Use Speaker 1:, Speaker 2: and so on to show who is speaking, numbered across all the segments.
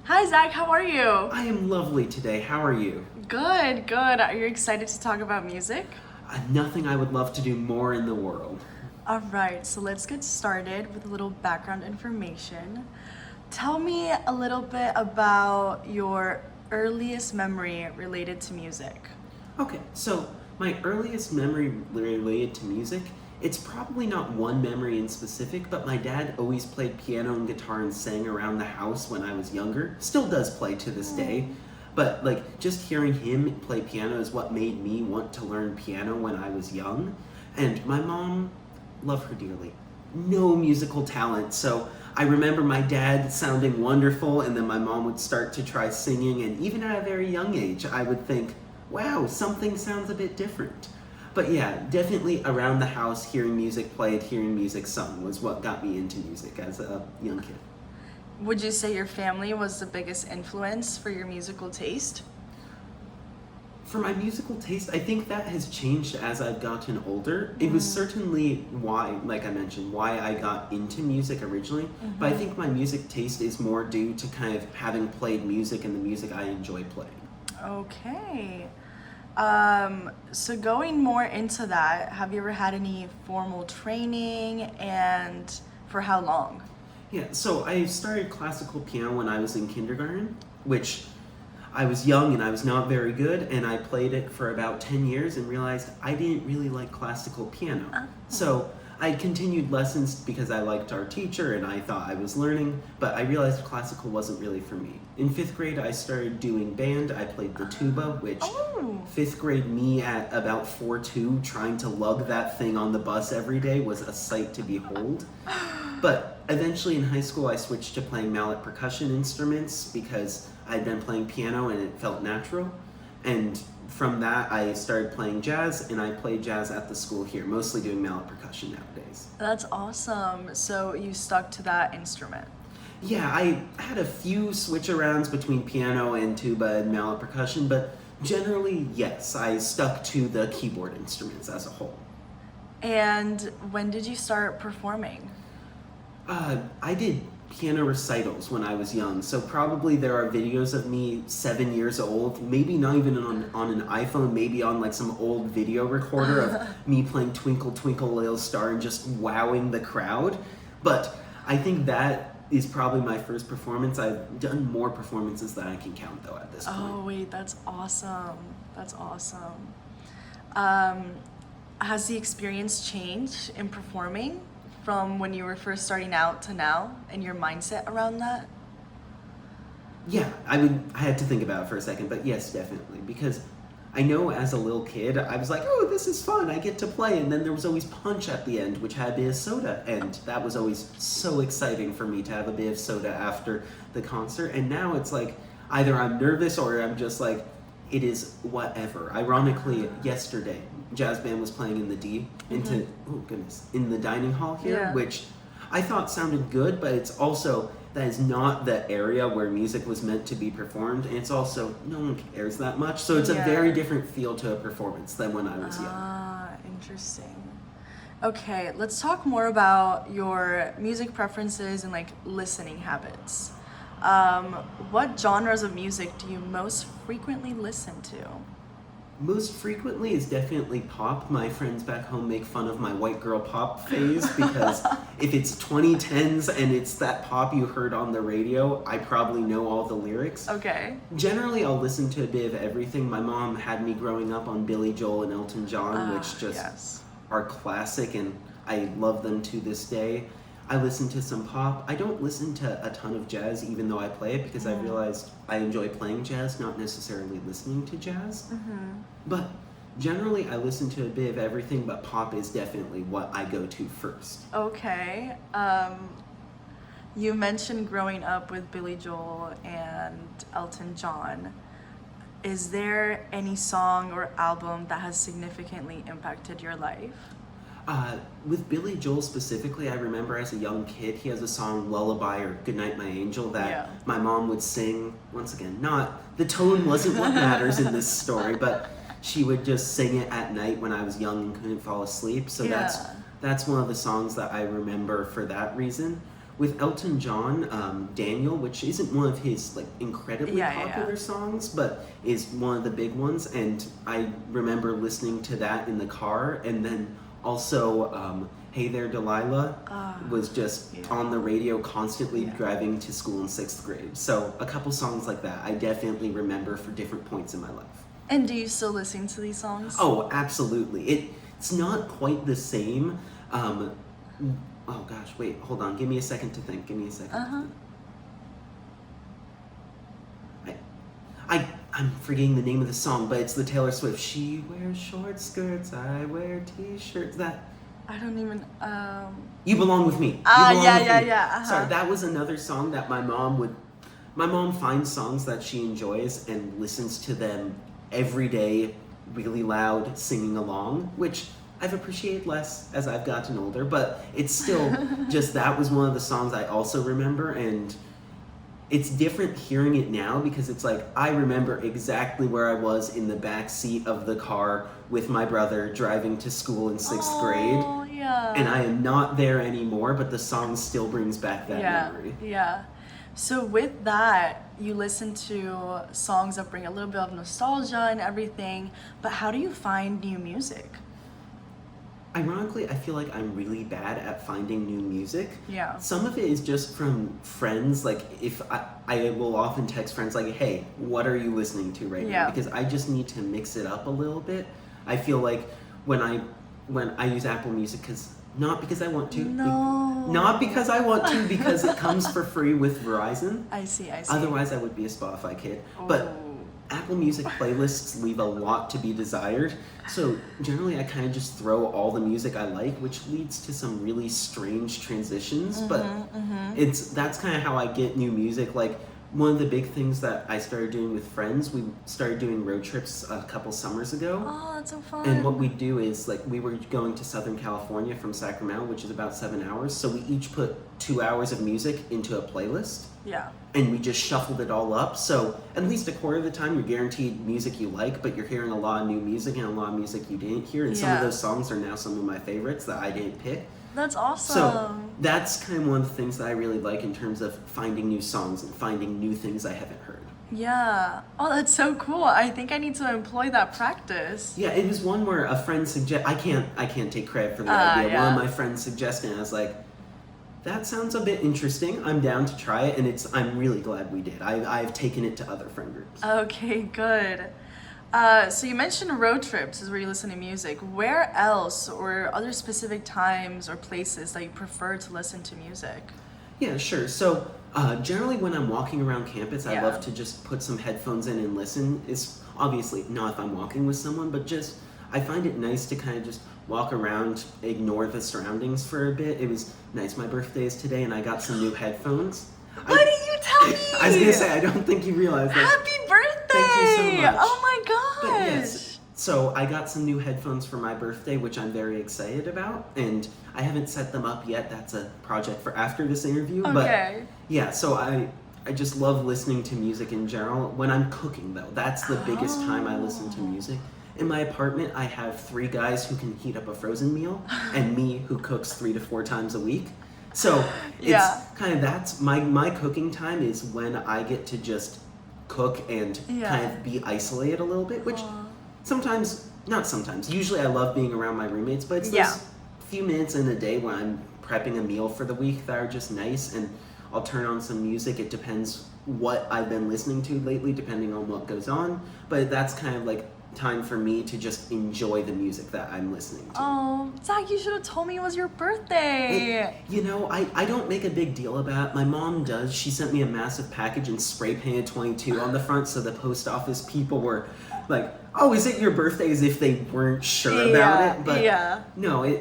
Speaker 1: Hi Zach, how are you?
Speaker 2: I am lovely today. How are you?
Speaker 1: Good, good. Are you excited to talk about music?
Speaker 2: Nothing I would love to do more in the world.
Speaker 1: All right, so let's get started with a little background information. Tell me a little bit about your earliest memory related to music.
Speaker 2: Okay, so my earliest memory related to music, it's probably not one memory in specific, but my dad always played piano and guitar and sang around the house when I was younger. Still does play to this day. But like just hearing him play piano is what made me want to learn piano when I was young. And my mom, love her dearly, no musical talent. So I remember my dad sounding wonderful, and then my mom would start to try singing. And even at a very young age, I would think, wow, something sounds a bit different. But yeah, definitely around the house, hearing music played, hearing music sung was what got me into music as a young kid.
Speaker 1: Would you say your family was the biggest influence for your musical taste?
Speaker 2: For my musical taste, I think that has changed as I've gotten older. It was certainly why, like I mentioned, why I got into music originally. But I think my music taste is more due to kind of having played music and the music I enjoy playing.
Speaker 1: Okay. So going more into that, have you ever had any formal training and for how long?
Speaker 2: Yeah, so I started classical piano when I was in kindergarten, which I was young and I was not very good, and I played it for about 10 years and realized I didn't really like classical piano. So I continued lessons because I liked our teacher and I thought I was learning, but I realized classical wasn't really for me. In 5th grade, I started doing band. I played the tuba, which
Speaker 1: Oh.
Speaker 2: 5th grade me at about 4'2", trying to lug that thing on the bus every day was a sight to behold. But eventually in high school, I switched to playing mallet percussion instruments because I'd been playing piano and it felt natural. And from that, I started playing jazz, and I play jazz at the school here, mostly doing mallet percussion nowadays.
Speaker 1: That's awesome. So you stuck to that instrument.
Speaker 2: Yeah, I had a few switch arounds between piano and tuba and mallet percussion, but generally, yes, I stuck to the keyboard instruments as a whole.
Speaker 1: And when did you start performing?
Speaker 2: I did piano recitals when I was young, so probably there are videos of me 7 years old, maybe not even on an iPhone, maybe on like some old video recorder of me playing Twinkle Twinkle Little Star and just wowing the crowd. But I think that is probably my first performance. I've done more performances than I can count though at this point.
Speaker 1: Oh, wait, that's awesome. That's awesome. Um, has the experience changed in performing from when you were first starting out to now and your mindset around that?
Speaker 2: Yeah, I had to think about it for a second, but yes, definitely. Because I know as a little kid, I was like, oh, this is fun, I get to play. And then there was always punch at the end, which had a bit of soda. And that was always so exciting for me to have a bit of soda after the concert. And now it's like, either I'm nervous or I'm just like, it is whatever. Ironically, yesterday, jazz band was playing in the in the dining hall here,
Speaker 1: Yeah.
Speaker 2: which I thought sounded good, but it's also, that is not the area where music was meant to be performed, and it's also, no one cares that much, so it's a
Speaker 1: Yeah.
Speaker 2: very different feel to a performance than when I was young.
Speaker 1: Ah, interesting. Okay, let's talk more about your music preferences and like listening habits. What genres of music do you most frequently listen to?
Speaker 2: Most frequently is definitely pop. My friends back home make fun of my white girl pop phase because if it's 2010s and it's that pop you heard on the radio, I probably know all the lyrics.
Speaker 1: Okay.
Speaker 2: Generally, I'll listen to a bit of everything. My mom had me growing up on Billy Joel and Elton John, which just
Speaker 1: Yes.
Speaker 2: are classic, and I love them to this day. I listen to some pop. I don't listen to a ton of jazz, even though I play it, because I realized I enjoy playing jazz, not necessarily listening to jazz. But generally, I listen to a bit of everything, but pop is definitely what I go to first.
Speaker 1: Okay. You mentioned growing up with Billy Joel and Elton John. Is there any song or album that has significantly impacted your life?
Speaker 2: With Billy Joel specifically, I remember as a young kid, he has a song Lullaby or Goodnight My Angel that
Speaker 1: Yeah.
Speaker 2: my mom would sing. Once again, not the tone wasn't what matters in this story, but she would just sing it at night when I was young and couldn't fall asleep. So
Speaker 1: Yeah.
Speaker 2: that's one of the songs that I remember for that reason. with Elton John, Daniel, which isn't one of his like incredibly
Speaker 1: Yeah, yeah,
Speaker 2: popular
Speaker 1: yeah.
Speaker 2: songs, but is one of the big ones. And I remember listening to that in the car, and then also "Hey There, Delilah" was just
Speaker 1: Yeah.
Speaker 2: on the radio constantly
Speaker 1: Yeah.
Speaker 2: driving to school in 6th grade. So a couple songs like that I definitely remember for different points in my life.
Speaker 1: And do you still listen to these songs?
Speaker 2: Oh, absolutely. It's not quite the same. Oh gosh, wait, hold on. Give me a second to think. Give me a second.
Speaker 1: Uh-huh.
Speaker 2: I'm forgetting the name of the song, but it's the Taylor Swift. She wears short skirts, I wear t-shirts. That
Speaker 1: I don't even,
Speaker 2: You Belong With Me. You
Speaker 1: Ah,
Speaker 2: Belong
Speaker 1: yeah,
Speaker 2: With
Speaker 1: yeah,
Speaker 2: Me.
Speaker 1: yeah, uh-huh.
Speaker 2: Sorry, that was another song that my mom finds songs that she enjoys and listens to them every day, really loud, singing along, which I've appreciated less as I've gotten older, but it's still just that was one of the songs I also remember, and it's different hearing it now because it's like I remember exactly where I was in the back seat of the car with my brother driving to school in 6th grade,
Speaker 1: Oh, yeah.
Speaker 2: and I am not there anymore, but the song still brings back that
Speaker 1: Yeah,
Speaker 2: memory.
Speaker 1: yeah. So with that, you listen to songs that bring a little bit of nostalgia and everything, but how do you find new music?
Speaker 2: Ironically, I feel like I'm really bad at finding new music.
Speaker 1: Yeah.
Speaker 2: Some of it is just from friends. Like, if I will often text friends, like, hey, what are you listening to right
Speaker 1: Yeah.
Speaker 2: now? Because I just need to mix it up a little bit. I feel like when I use Apple Music, not because I want to.
Speaker 1: No.
Speaker 2: Not because I want to, because it comes for free with Verizon.
Speaker 1: I see.
Speaker 2: Otherwise, I would be a Spotify kid. But
Speaker 1: Oh.
Speaker 2: Apple Music playlists leave a lot to be desired. So generally I kind of just throw all the music I like, which leads to some really strange transitions, but that's kind of how I get new music. Like, one of the big things that I started doing with friends, we started doing road trips a couple summers ago.
Speaker 1: Oh, that's so fun.
Speaker 2: And what we do is, like, we were going to Southern California from Sacramento, which is about 7 hours. So we each put 2 hours of music into a playlist.
Speaker 1: Yeah.
Speaker 2: And we just shuffled it all up. So at least a quarter of the time, you're guaranteed music you like, but you're hearing a lot of new music and a lot of music you didn't hear. And some of
Speaker 1: Yeah.
Speaker 2: those songs are now some of my favorites that I didn't pick.
Speaker 1: That's awesome.
Speaker 2: So that's kind of one of the things that I really like in terms of finding new songs and finding new things I haven't heard.
Speaker 1: Yeah. Oh, that's so cool. I think I need to employ that practice.
Speaker 2: Yeah, it was one where a friend I can't take credit for the
Speaker 1: Ah,
Speaker 2: idea.
Speaker 1: yeah.
Speaker 2: One of my friends suggested, and I was like, that sounds a bit interesting. I'm down to try it, and I'm really glad we did. I've taken it to other friend groups.
Speaker 1: Okay, good. So you mentioned road trips is where you listen to music. Where else, or other specific times or places that you prefer to listen to music?
Speaker 2: Yeah, sure. So generally when I'm walking around campus, I
Speaker 1: Yeah.
Speaker 2: love to just put some headphones in and listen. It's obviously not if I'm walking with someone, but just I find it nice to kind of just walk around, ignore the surroundings for a bit. It was nice. My birthday is today, and I got some new headphones.
Speaker 1: Why didn't you tell me?
Speaker 2: I was gonna say, I don't think you realized that.
Speaker 1: Happy birthday!
Speaker 2: Thank you so much.
Speaker 1: Oh my gosh!
Speaker 2: But yes, so I got some new headphones for my birthday, which I'm very excited about, and I haven't set them up yet. That's a project for after this interview.
Speaker 1: Okay.
Speaker 2: But yeah, so I just love listening to music in general. When I'm cooking, though, that's the biggest time I listen to music. In my apartment, I have 3 guys who can heat up a frozen meal, and me who cooks 3 to 4 times a week. So it's
Speaker 1: Yeah.
Speaker 2: kind of that's my cooking time is when I get to just cook and
Speaker 1: Yeah.
Speaker 2: kind of be isolated a little bit, which
Speaker 1: Aw.
Speaker 2: not sometimes. Usually I love being around my roommates, but it's
Speaker 1: Yeah.
Speaker 2: those few minutes in the day when I'm prepping a meal for the week that are just nice, and I'll turn on some music. It depends what I've been listening to lately, depending on what goes on, but that's kind of like time for me to just enjoy the music that I'm listening to.
Speaker 1: Oh, Zach, you should have told me it was your birthday.
Speaker 2: I don't make a big deal about it. My mom does. She sent me a massive package and spray painted 22 on the front, so the post office people were like, oh, is it your birthday? As if they weren't sure about it. But
Speaker 1: yeah.
Speaker 2: no,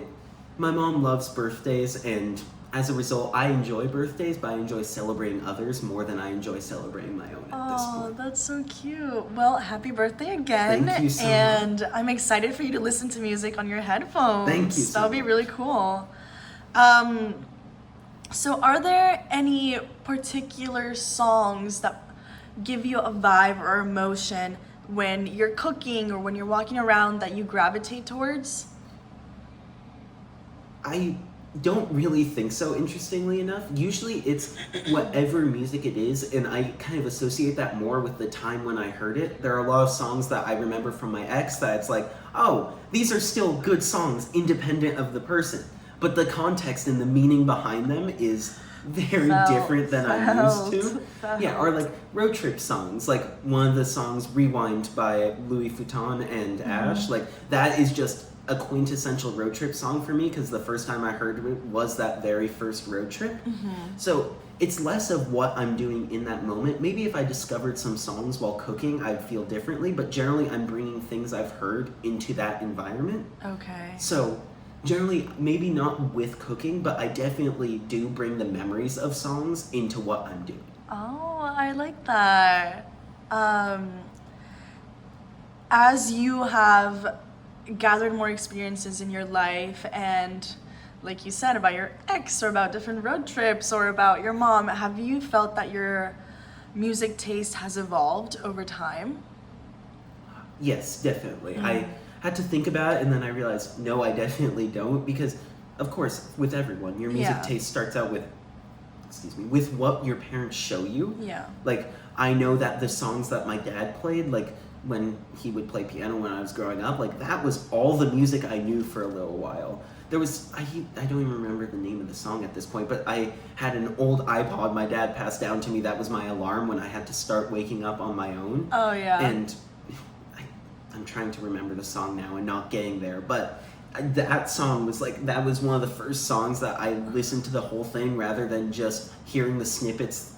Speaker 2: my mom loves birthdays, and as a result, I enjoy birthdays, but I enjoy celebrating others more than I enjoy celebrating my own at this
Speaker 1: Oh,
Speaker 2: point.
Speaker 1: that's so cute. Well, happy birthday again.
Speaker 2: Thank you so
Speaker 1: and I'm excited for you to listen to music on your headphones.
Speaker 2: Thank you so
Speaker 1: That'll be
Speaker 2: much.
Speaker 1: really cool. So are there any particular songs that give you a vibe or emotion when you're cooking or when you're walking around that you gravitate towards?
Speaker 2: don't really think so, interestingly enough. Usually it's whatever music it is, and I kind of associate that more with the time when I heard it. There are a lot of songs that I remember from my ex that it's like, oh, these are still good songs independent of the person. But the context and the meaning behind them is very different than I'm used to. Yeah, or like road trip songs, like one of the songs Rewind by Louis Vuitton and Ash, like that is just a quintessential road trip song for me because the first time I heard it was that very first road trip. So it's less of what I'm doing in that moment. Maybe if I discovered some songs while cooking, I'd feel differently, but generally I'm bringing things I've heard into that environment.
Speaker 1: Okay.
Speaker 2: So generally, maybe not with cooking, but I definitely do bring the memories of songs into what I'm doing.
Speaker 1: Oh, I like that. As you have gathered more experiences in your life and like you said about your ex or about different road trips or about your mom, have you felt that your music taste has evolved over time?
Speaker 2: Yes, definitely. I had to think about it and then I realized, no, I definitely don't because, of course, with everyone, your music
Speaker 1: Yeah.
Speaker 2: taste starts out with what your parents show you.
Speaker 1: Yeah.
Speaker 2: Like, I know that the songs that my dad played, like when he would play piano when I was growing up, like that was all the music I knew for a little while. There was, I don't even remember the name of the song at this point, but I had an old iPod my dad passed down to me that was my alarm when I had to start waking up on my own.
Speaker 1: Oh, yeah.
Speaker 2: And I'm trying to remember the song now and not getting there, but that song was like, that was one of the first songs that I listened to the whole thing rather than just hearing the snippets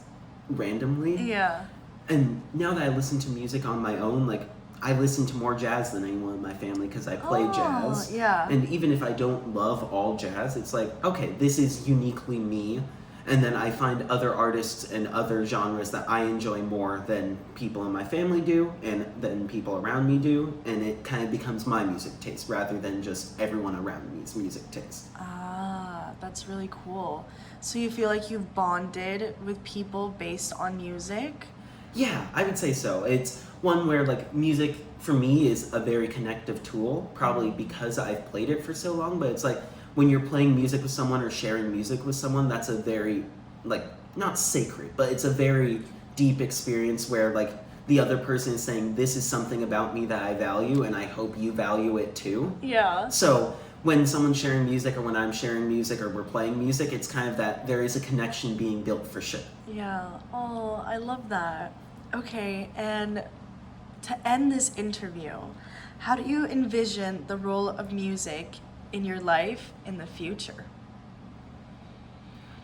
Speaker 2: randomly.
Speaker 1: Yeah.
Speaker 2: And now that I listen to music on my own, like I listen to more jazz than anyone in my family because I play jazz.
Speaker 1: Yeah.
Speaker 2: And even if I don't love all jazz, it's like, okay, this is uniquely me. And then I find other artists and other genres that I enjoy more than people in my family do and than people around me do. And it kind of becomes my music taste rather than just everyone around me's music taste.
Speaker 1: Ah, that's really cool. So you feel like you've bonded with people based on music?
Speaker 2: Yeah, I would say so. It's one where like music for me is a very connective tool, probably because I've played it for so long, but it's like when you're playing music with someone or sharing music with someone, that's a very like not sacred, but it's a very deep experience where like the other person is saying this is something about me that I value and I hope you value it too.
Speaker 1: Yeah.
Speaker 2: So when someone's sharing music or when I'm sharing music or we're playing music, it's kind of that there is a connection being built for sure.
Speaker 1: Yeah. Oh, I love that. Okay, and to end this interview, how do you envision the role of music in your life in the future?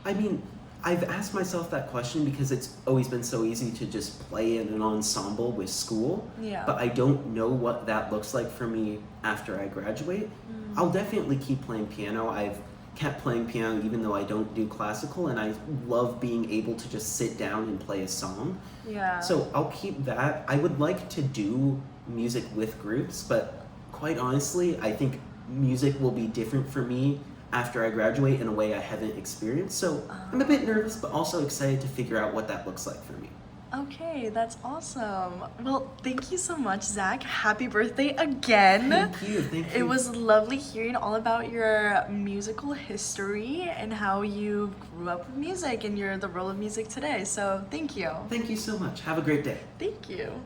Speaker 2: I mean, I've asked myself that question because it's always been so easy to just play in an ensemble with school.
Speaker 1: Yeah.
Speaker 2: But I don't know what that looks like for me after I graduate. I'll definitely keep playing piano. I've kept playing piano even though I don't do classical, and I love being able to just sit down and play a song.
Speaker 1: Yeah.
Speaker 2: So I'll keep that. I would like to do music with groups, but quite honestly, I think music will be different for me after I graduate in a way I haven't experienced. So I'm a bit nervous, but also excited to figure out what that looks like for me.
Speaker 1: Okay, that's awesome. Well, thank you so much, Zach. Happy birthday again.
Speaker 2: Thank you.
Speaker 1: It was lovely hearing all about your musical history and how you grew up with music and the role of music today. So thank you.
Speaker 2: Thank you so much. Have a great day.
Speaker 1: Thank you.